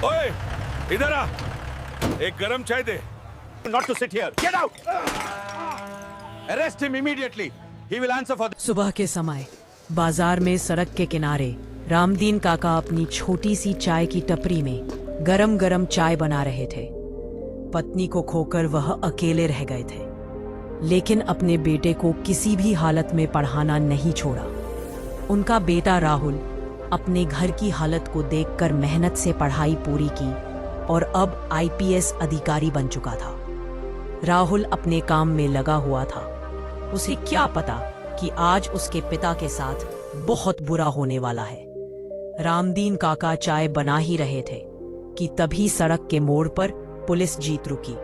ओए, इधर आ। एक गरम चाय दे। Not to sit here. Get out! Arrest him immediately. He will answer for this. सुबह के समय बाजार में सड़क के किनारे रामदीन काका अपनी छोटी सी चाय की टपरी में गरम गरम चाय बना रहे थे। पत्नी को खोकर वह अकेले रह गए थे, लेकिन अपने बेटे को किसी भी हालत में पढ़ाना नहीं छोड़ा। उनका बेटा राहुल अपने घर की हालत को देखकर मेहनत से पढ़ाई पूरी की और अब आईपीएस अधिकारी बन चुका था। राहुल अपने काम में लगा हुआ था। उसे क्या पता कि आज उसके पिता के साथ बहुत बुरा होने वाला है। रामदीन काका चाय बना ही रहे थे कि तभी सड़क के मोड़ पर पुलिस जीप रुकी।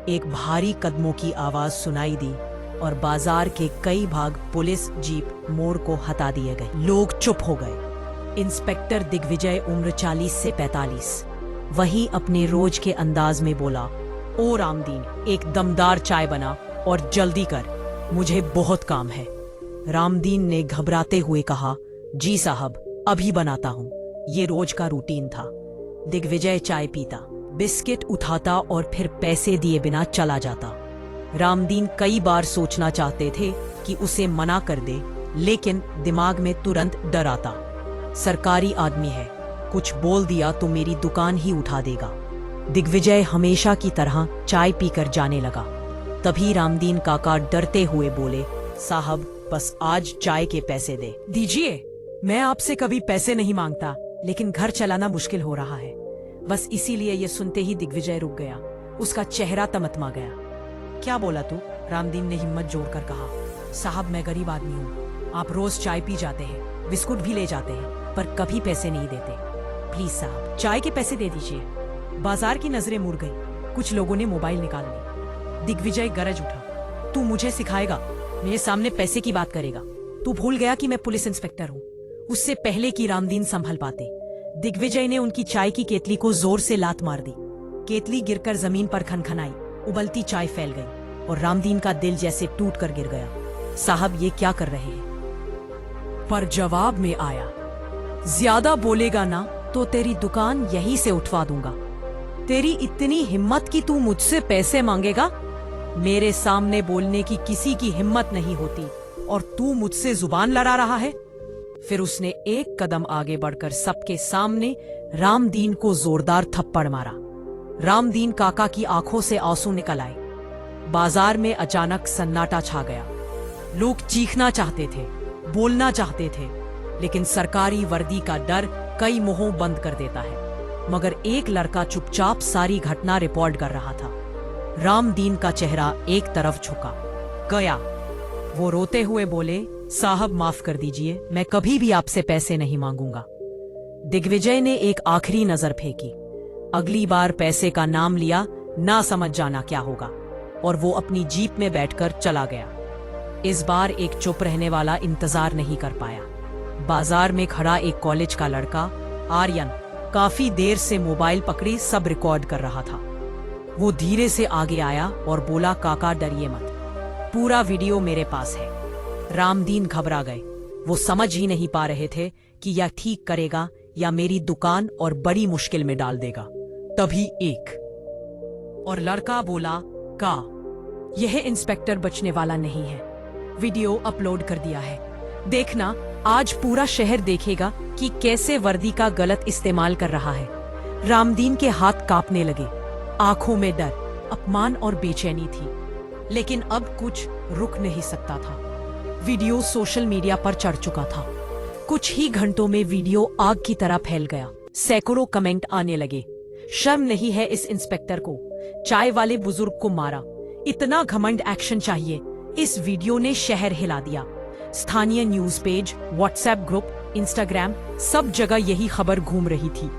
एक भारी कदमों की आवाज सुनाई दी और बाजार के कई भाग पुलिस जीप मोड़ को हटा दिए गए। लोग चुप हो गए। इंस्पेक्टर दिग्विजय उम्र 40 से 45 वही अपने रोज के अंदाज में बोला, ओ रामदीन, एक दमदार चाय बना और जल्दी कर, मुझे बहुत काम है। रामदीन ने घबराते हुए कहा, जी साहब, अभी बनाता हूँ। ये रोज का रूटीन था। दिग्विजय चाय पीता, बिस्किट उठाता और फिर पैसे दिए बिना चला जाता। रामदीन कई बार सोचना चाहते थे कि उसे मना कर दे, लेकिन दिमाग में तुरंत डर आता। सरकारी आदमी है, कुछ बोल दिया तो मेरी दुकान ही उठा देगा। दिग्विजय हमेशा की तरह चाय पीकर जाने लगा। तभी रामदीन काका डरते हुए बोले, साहब, बस आज चाय के पैसे दे दीजिए। मैं आपसे कभी पैसे नहीं मांगता, लेकिन घर चलाना मुश्किल हो रहा है। बस इसीलिए ये सुनते ही दिग्विजय रुक गया। उसका चेहरा तमतमा गया। क्या बोला तू? रामदीन ने हिम्मत जोड़कर कहा, साहब, मैं गरीब आदमी हूँ। आप रोज चाय पी जाते हैं, बिस्कुट भी ले जाते हैं, पर कभी पैसे नहीं देते। प्लीज साहब, चाय के पैसे दे दीजिए। बाजार की नजरें मुड़ गई। कुछ लोगों ने मोबाइल निकाल ली। दिग्विजय गरज उठा, तू मुझे सिखाएगा? मेरे सामने पैसे की बात करेगा? तू भूल गया कि मैं पुलिस इंस्पेक्टर हूँ। उससे पहले कि रामदीन संभल पाते, दिग्विजय ने उनकी चाय की केतली को जोर से लात मार दी। केतली गिरकर जमीन पर खनखनाई, उबलती चाय फैल गई और रामदीन का दिल जैसे टूट कर गिर गया। साहब, ये क्या कर रहे हैं? पर जवाब में आया, ज्यादा बोलेगा ना तो तेरी दुकान यहीं से उठवा दूंगा। तेरी इतनी हिम्मत कि तू मुझसे पैसे मांगेगा? मेरे सामने बोलने की किसी की हिम्मत नहीं होती और तू मुझसे जुबान लड़ा रहा है। फिर उसने एक कदम आगे बढ़कर सबके सामने रामदीन को जोरदार थप्पड़ मारा। रामदीन काका की आंखों से आंसू निकल आए। बाजार में अचानक सन्नाटा छा गया। लोग चीखना चाहते थे, बोलना चाहते थे, लेकिन सरकारी वर्दी का डर कई मुंह बंद कर देता है। मगर एक लड़का चुपचाप सारी घटना रिकॉर्ड कर रहा था। रामदीन का चेहरा एक तरफ झुका गया। वो रोते हुए बोले, साहब, माफ कर दीजिए, मैं कभी भी आपसे पैसे नहीं मांगूंगा। दिग्विजय ने एक आखिरी नजर फेंकी। अगली बार पैसे का नाम लिया ना समझ जाना क्या होगा, और वो अपनी जीप में बैठकर चला गया। इस बार एक चुप रहने वाला इंतजार नहीं कर पाया। बाजार में खड़ा एक कॉलेज का लड़का आर्यन काफी देर से मोबाइल पकड़ी सब रिकॉर्ड कर रहा था। वो धीरे से आगे आया और बोला, काका, डरिए मत, पूरा वीडियो मेरे पास है। रामदीन घबरा गए। वो समझ ही नहीं पा रहे थे कि यह ठीक करेगा या मेरी दुकान और बड़ी मुश्किल में डाल देगा। तभी एक और लड़का बोला, का यह इंस्पेक्टर बचने वाला नहीं है। वीडियो अपलोड कर दिया है, देखना, आज पूरा शहर देखेगा कि कैसे वर्दी का गलत इस्तेमाल कर रहा है। रामदीन के हाथ कांपने लगे, आंखों में डर, अपमान और बेचैनी थी, लेकिन अब कुछ रुक नहीं सकता था। वीडियो सोशल मीडिया पर चढ़ चुका था। कुछ ही घंटों में वीडियो आग की तरह फैल गया। सैकड़ों कमेंट आने लगे, शर्म नहीं है इस इंस्पेक्टर को, चाय वाले बुजुर्ग को मारा, इतना घमंड, एक्शन चाहिए। इस वीडियो ने शहर हिला दिया। स्थानीय news page, WhatsApp group, Instagram, सब जगह यही खबर घूम रही थी।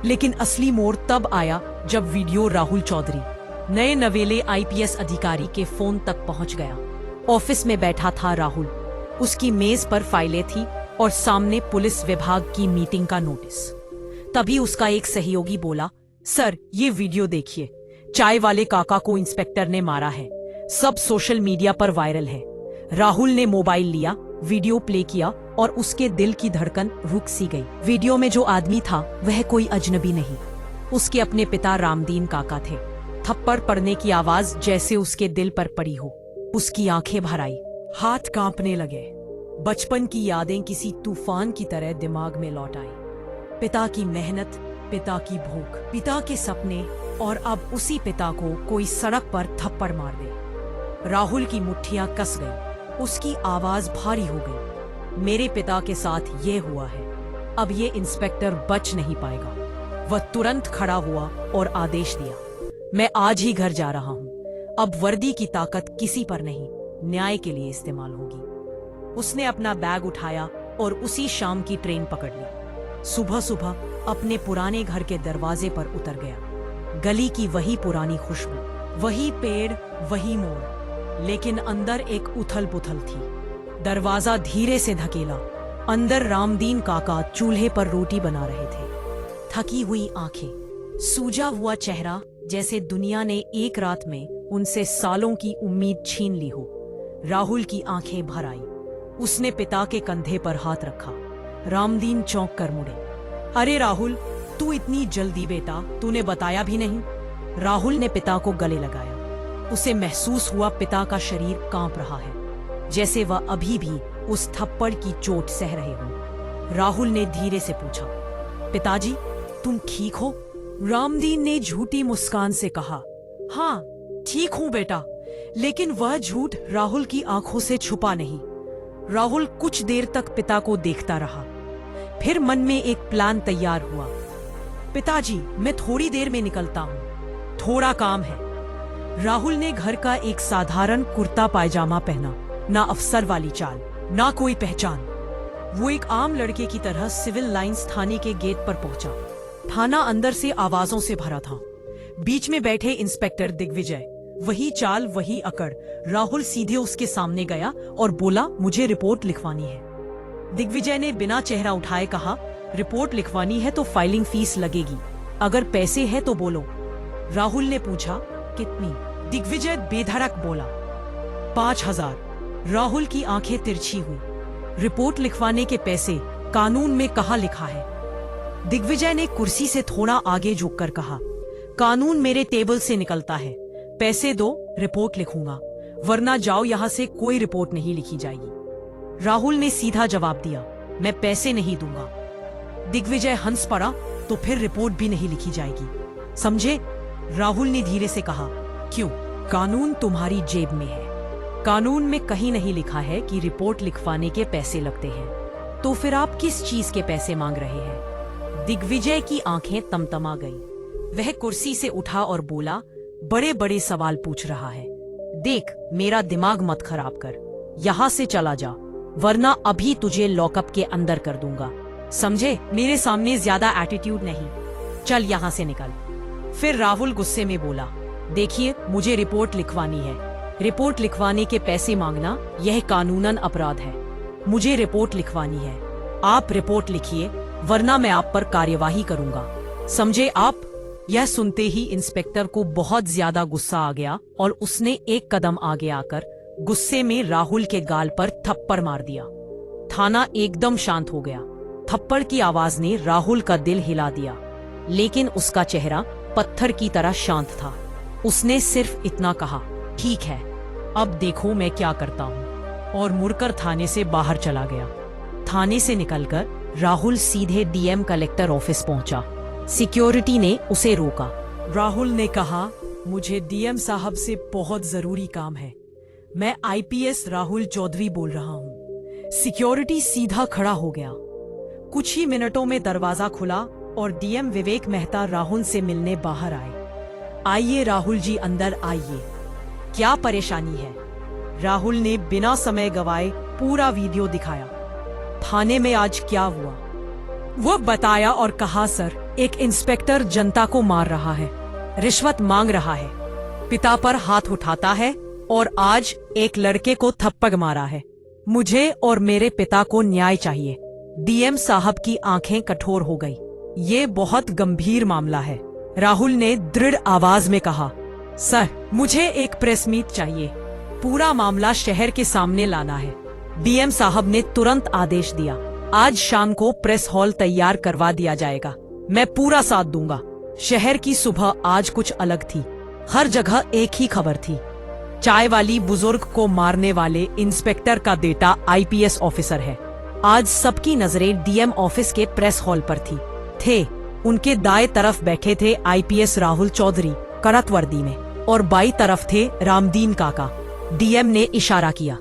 लेकिन असली मोड़ तब आया जब वीडियो राहुल चौधरी, नए नवेले आईपीएस अधिकारी के फोन तक पहुंच गया। ऑफिस में बैठा था राहुल। उसकी मेज पर फाइलें थी और सामने पुलिस विभाग की मीटिंग का नोटिस। तभी उसका एक सहयोगी बोला, सर, ये वीडियो देखिए, चाय वाले काका को इंस्पेक्टर ने मारा है, सब सोशल मीडिया पर वायरल है। राहुल ने मोबाइल लिया, वीडियो प्ले किया और उसके दिल की धड़कन रुक सी गई। वीडियो में जो आदमी था वह कोई अजनबी नहीं, उसके अपने पिता रामदीन काका थे। थप्पड़ पड़ने की आवाज जैसे उसके दिल पर पड़ी हो। उसकी आंखें भर आई, हाथ कांपने लगे। बचपन की यादें किसी तूफान की तरह दिमाग में लौट आई। पिता की मेहनत, पिता की भूख, पिता के सपने, और अब उसी पिता को कोई सड़क पर थप्पड़ मार दे। राहुल की मुट्ठियां कस गई, उसकी आवाज भारी हो गई। मेरे पिता के साथ ये हुआ है, अब ये इंस्पेक्टर बच नहीं पाएगा। वह तुरंत खड़ा हुआ और आदेश दिया, मैं आज ही घर जा रहा हूं। अब वर्दी की ताकत किसी पर नहीं, न्याय के लिए इस्तेमाल होगी। उसने अपना बैग उठाया और उसी शाम की ट्रेन पकड़ ली। सुबह सुबह अपने पुराने घर के दरवाजे पर उतर गया। गली की वही पुरानी खुशबू, वही पेड़, वही मोड़, लेकिन अंदर एक उथल पुथल थी। दरवाजा धीरे से धकेला। अंदर रामदीन काका चूल्हे पर रोटी बना रहे थे। थकी हुई आंखें, सूजा हुआ चेहरा, जैसे दुनिया ने एक रात में उनसे सालों की उम्मीद छीन ली हो। राहुल की आंखें भर आई। उसने पिता के कंधे पर हाथ रखा। रामदीन चौंक कर मुड़े। अरे राहुल, तू इतनी जल्दी बेटा, तूने बताया भी नहीं। राहुल ने पिता को गले लगाया। उसे महसूस हुआ पिता का शरीर कांप रहा है, जैसे वह अभी भी उस थप्पड़ की चोट सह रहे हो। राहुल ने धीरे से पूछा, पिताजी तुम ठीक हो? रामदीन ने झूठी मुस्कान से कहा, हाँ ठीक हूं बेटा। लेकिन वह झूठ राहुल की आंखों से छुपा नहीं। राहुल कुछ देर तक पिता को देखता रहा। फिर मन में एक प्लान तैयार हुआ। पिताजी मैं थोड़ी देर में निकलता हूं, थोड़ा काम है। राहुल ने घर का एक साधारण कुर्ता पायजामा पहना, ना अफसर वाली चाल, ना कोई पहचान। वो एक आम लड़के की तरह सिविल लाइंस थाने के गेट पर पहुंचा। थाना अंदर से आवाजों से भरा था। बीच में बैठे इंस्पेक्टर दिग्विजय, वही चाल, वही अकड़। राहुल सीधे उसके सामने गया और बोला, मुझे रिपोर्ट लिखवानी है। दिग्विजय ने बिना चेहरा उठाए कहा, रिपोर्ट लिखवानी है तो फाइलिंग फीस लगेगी, अगर पैसे है तो बोलो। राहुल ने पूछा, कितनी? दिग्विजय बेधड़क बोला, 5,000। राहुल की आंखें तिरछी हुई। रिपोर्ट लिखवाने के पैसे कानून में कहाँ लिखा है? दिग्विजय ने कुर्सी से थोड़ा आगे झुककर कहा, कानून मेरे टेबल से निकलता है, पैसे दो, रिपोर्ट लिखूंगा, वरना जाओ यहां से, कोई रिपोर्ट नहीं लिखी जाएगी। राहुल ने सीधा जवाब दिया, मैं पैसे नहीं दूंगा। दिग्विजय हंस पड़ा, तो फिर रिपोर्ट भी नहीं लिखी जाएगी, समझे? राहुल ने धीरे से कहा, क्यों? कानून तुम्हारी जेब में है। कानून में कहीं नहीं लिखा है कि रिपोर्ट लिखवाने के पैसे लगते हैं, तो फिर आप किस चीज के पैसे मांग रहे हैं? दिग्विजय की आंखें तमतमा गईं। वह कुर्सी से उठा और बोला, बड़े बड़े सवाल पूछ रहा है। देख, मेरा दिमाग मत खराब कर, यहाँ से चला जा, वरना अभी तुझे लॉकअप के अंदर कर दूंगा, समझे? मेरे सामने ज्यादा एटीट्यूड नहीं, चल यहाँ से निकल। फिर राहुल गुस्से में बोला, देखिए मुझे रिपोर्ट लिखवानी है, रिपोर्ट लिखवाने के पैसे मांगना यह कानूनन अपराध है। मुझे रिपोर्ट लिखवानी है, आप रिपोर्ट लिखिए, वरना मैं आप पर कार्यवाही करूंगा, समझे आप? यह सुनते ही इंस्पेक्टर को बहुत ज्यादा गुस्सा आ गया और उसने एक कदम आगे आकर गुस्से में राहुल के गाल पर थप्पड़ मार दिया। थाना एकदम शांत हो गया। थप्पड़ की आवाज ने राहुल का दिल हिला दिया, लेकिन उसका चेहरा पत्थर की तरह शांत था। उसने सिर्फ इतना कहा, ठीक है, अब देखो मैं क्या करता हूँ, और मुड़कर थाने से बाहर चला गया। थाने से निकलकर राहुल सीधे डीएम कलेक्टर ऑफिस पहुंचा। सिक्योरिटी ने उसे रोका। राहुल ने कहा, मुझे डीएम साहब से बहुत जरूरी काम है, मैं आईपीएस राहुल चौधरी बोल रहा हूँ। सिक्योरिटी सीधा खड़ा हो गया। कुछ ही मिनटों में दरवाजा खुला और डीएम विवेक मेहता राहुल से मिलने बाहर आए। आइए राहुल जी, अंदर आइए, क्या परेशानी है? राहुल ने बिना समय गवाए पूरा वीडियो दिखाया। थाने में आज क्या हुआ वो बताया और कहा, सर एक इंस्पेक्टर जनता को मार रहा है, रिश्वत मांग रहा है, पिता पर हाथ उठाता है और आज एक लड़के को थप्पड़ मारा है। मुझे और मेरे पिता को न्याय चाहिए। डीएम साहब की आंखें कठोर हो गई। ये बहुत गंभीर मामला है, राहुल ने दृढ़ आवाज में कहा। सर मुझे एक प्रेस मीट चाहिए, पूरा मामला शहर के सामने लाना है। डीएम साहब ने तुरंत आदेश दिया, आज शाम को प्रेस हॉल तैयार करवा दिया जाएगा, मैं पूरा साथ दूंगा। शहर की सुबह आज कुछ अलग थी। हर जगह एक ही खबर थी। चाय वाली बुजुर्ग को मारने वाले इंस्पेक्टर का बेटा आईपीएस ऑफिसर है। आज सबकी नजरें डीएम ऑफिस के प्रेस हॉल पर थी। उनके दाएं तरफ बैठे थे आईपीएस राहुल चौधरी करत वर्दी में और बाई तरफ थे रामदीन काका। डीएम ने इशारा किया।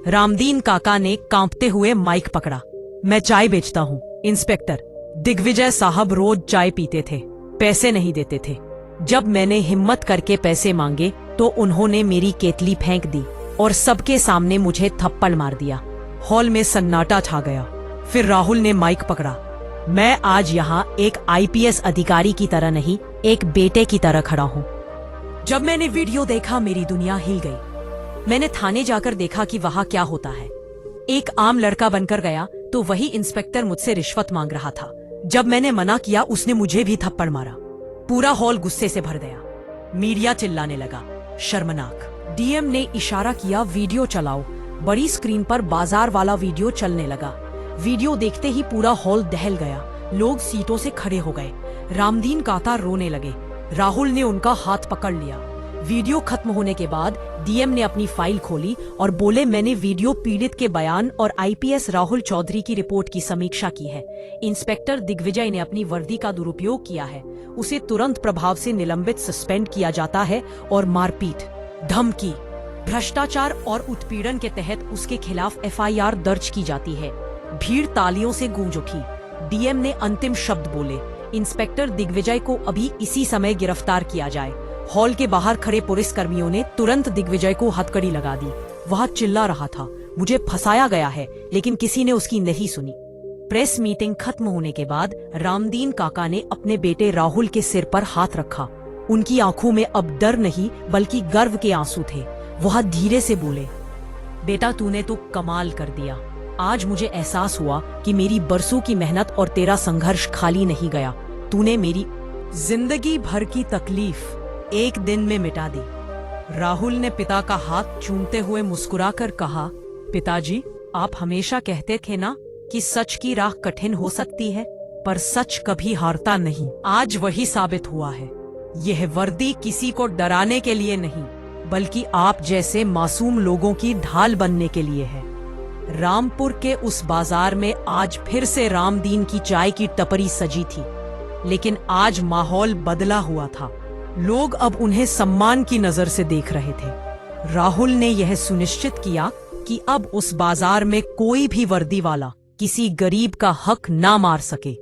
रामदीन काका ने कांपते हुए माइक पकड़ा। मैं चाय बेचता हूँ इंस्पेक्टर। दिग्विजय साहब रोज चाय पीते थे, पैसे नहीं देते थे। जब मैंने हिम्मत करके पैसे मांगे तो उन्होंने मेरी केतली फेंक दी और सबके सामने मुझे थप्पड़ मार दिया। हॉल में सन्नाटा छा गया। फिर राहुल ने माइक पकड़ा। मैं आज यहाँ एक आईपीएस अधिकारी की तरह नहीं, एक बेटे की तरह खड़ा हूँ। जब मैंने वीडियो देखा मेरी दुनिया हिल गई। मैंने थाने जाकर देखा कि वहाँ क्या होता है। एक आम लड़का बनकर गया तो वही इंस्पेक्टर मुझसे रिश्वत मांग रहा था। जब मैंने मना किया उसने मुझे भी थप्पड़ मारा। पूरा हॉल गुस्से से भर गया। मीडिया चिल्लाने लगा, शर्मनाक। डीएम ने इशारा किया, वीडियो चलाओ। बड़ी स्क्रीन पर बाजार वाला वीडियो चलने लगा। वीडियो देखते ही पूरा हॉल दहल गया। लोग सीटों से खड़े हो गए। रामदीन काका रोने लगे। राहुल ने उनका हाथ पकड़ लिया। वीडियो खत्म होने के बाद डीएम ने अपनी फाइल खोली और बोले, मैंने वीडियो पीड़ित के बयान और आईपीएस राहुल चौधरी की रिपोर्ट की समीक्षा की है। इंस्पेक्टर दिग्विजय ने अपनी वर्दी का दुरुपयोग किया है। उसे तुरंत प्रभाव से निलंबित, सस्पेंड किया जाता है और मारपीट, धमकी, भ्रष्टाचार और उत्पीड़न के तहत उसके खिलाफ एफआईआर दर्ज की जाती है। भीड़ तालियों से गूंज उठी। डीएम ने अंतिम शब्द बोले, इंस्पेक्टर दिग्विजय को अभी इसी समय गिरफ्तार किया जाए। हॉल के बाहर खड़े पुलिस कर्मियों ने तुरंत दिग्विजय को हथकड़ी लगा दी। वह चिल्ला रहा था, मुझे फंसाया गया है, लेकिन किसी ने उसकी नहीं सुनी। प्रेस मीटिंग खत्म होने के बाद रामदीन काका ने अपने बेटे राहुल के सिर पर हाथ रखा। उनकी आंखों में अब डर नहीं बल्कि गर्व के आंसू थे। वह धीरे से बोले, बेटा तूने तो कमाल कर दिया। आज मुझे एहसास हुआ कि मेरी बरसों की मेहनत और तेरा संघर्ष खाली नहीं गया। तूने मेरी जिंदगी भर की तकलीफ एक दिन में मिटा दी। राहुल ने पिता का हाथ चूमते हुए मुस्कुराकर कहा, पिताजी, आप हमेशा कहते थे ना कि सच की राह कठिन हो सकती है, पर सच कभी हारता नहीं। आज वही साबित हुआ है। यह वर्दी किसी को डराने के लिए नहीं, बल्कि आप जैसे मासूम लोगों की ढाल बनने के लिए है। रामपुर के उस बाजार में आज फिर से रामदीन की चाय की टपरी सजी थी, लेकिन आज माहौल बदला हुआ था। लोग अब उन्हें सम्मान की नजर से देख रहे थे। राहुल ने यह सुनिश्चित किया कि अब उस बाजार में कोई भी वर्दी वाला किसी गरीब का हक ना मार सके।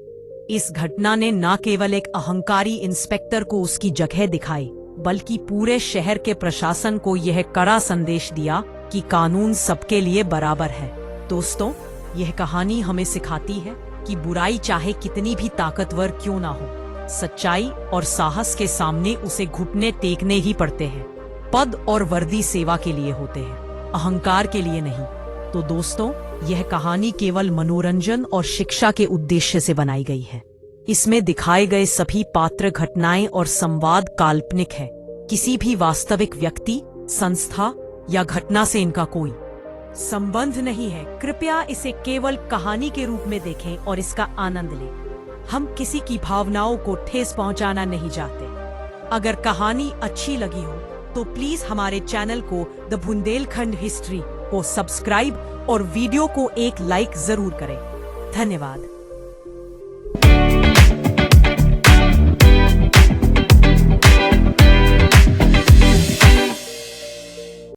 इस घटना ने न केवल एक अहंकारी इंस्पेक्टर को उसकी जगह दिखाई, बल्कि पूरे शहर के प्रशासन को यह कड़ा संदेश दिया कि कानून सबके लिए बराबर है। दोस्तों, यह कहानी हमें सिखाती है कि बुराई चाहे कितनी भी ताकतवर क्यों ना हो, सच्चाई और साहस के सामने उसे घुटने टेकने ही पड़ते हैं। पद और वर्दी सेवा के लिए होते हैं, अहंकार के लिए नहीं। तो दोस्तों, यह कहानी केवल मनोरंजन और शिक्षा के उद्देश्य से बनाई गई है। इसमें दिखाए गए सभी पात्र, घटनाएं और संवाद काल्पनिक है। किसी भी वास्तविक व्यक्ति, संस्था या घटना से इनका कोई संबंध नहीं है। कृपया इसे केवल कहानी के रूप में देखें और इसका आनंद लें। हम किसी की भावनाओं को ठेस पहुंचाना नहीं चाहते। अगर कहानी अच्छी लगी हो तो प्लीज हमारे चैनल को द बुंदेलखंड हिस्ट्री को सब्सक्राइब और वीडियो को एक लाइक जरूर करें। धन्यवाद।